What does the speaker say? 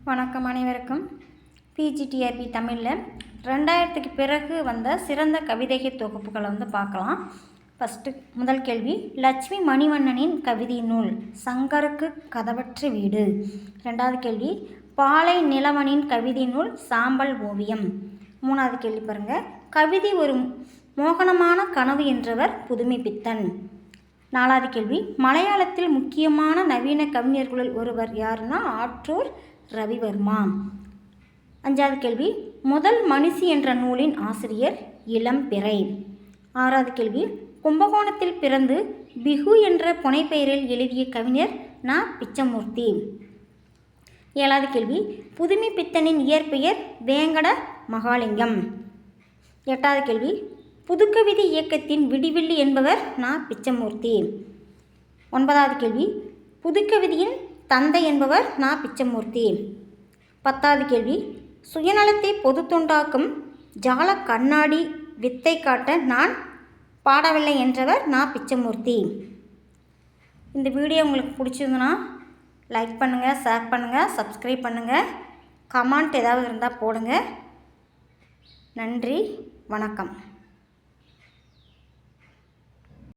வணக்கம் அனைவருக்கும். பிஜிடிஆர்பி தமிழில் 2000க்கு பிறகு வந்த சிறந்த கவிதைகள் தொகுப்புகளை பார்க்கலாம். முதல் கேள்வி, லட்சுமி மணிவண்ணனின் கவிதை நூல் சங்கருக்கு கதவற்ற வீடு. ரெண்டாவது கேள்வி, பாலை நிலவனின் கவிதை நூல் சாம்பல் ஓவியம். மூணாவது கேள்வி பாருங்கள், கவிதை ஒரு மோகனமான கனவு என்றவர் புதுமைப்பித்தன். நாலாவது கேள்வி, மலையாளத்தில் முக்கியமான நவீன கவிஞர்களுள் ஒருவர் யாருன்னா ஆற்றூர் ரவிவர்மா. அஞ்சாவது கேள்வி, முதல் மனுஷி என்ற நூலின் ஆசிரியர் இளம்பிறை. ஆறாவது கேள்வி, கும்பகோணத்தில் பிறந்து பிகு என்ற புனைப்பெயரில் எழுதிய கவிஞர் நா. பிச்சமூர்த்தி. ஏழாவது கேள்வி, புதுமைப்பித்தனின் இயற்பெயர் வேங்கட மகாலிங்கம். எட்டாவது கேள்வி, புதுக்கவிதை இயக்கத்தின் விடிவெள்ளி என்பவர் நா. பிச்சமூர்த்தி. ஒன்பதாவது கேள்வி, புதுக்கவிதையின் தந்தை என்பவர் நா. பிச்சமூர்த்தி. பத்தாவது கேள்வி, சுயநலத்தை பொது தொண்டாக்கும் ஜால கண்ணாடி வித்தை காட்ட நான் பாடவில்லை என்றவர் நா. பிச்சமூர்த்தி. இந்த வீடியோ உங்களுக்கு பிடிச்சிருந்துன்னா லைக் பண்ணுங்கள், ஷேர் பண்ணுங்கள், சப்ஸ்கிரைப் பண்ணுங்கள், கமெண்ட் ஏதாவது இருந்தால் போடுங்க. நன்றி, வணக்கம்.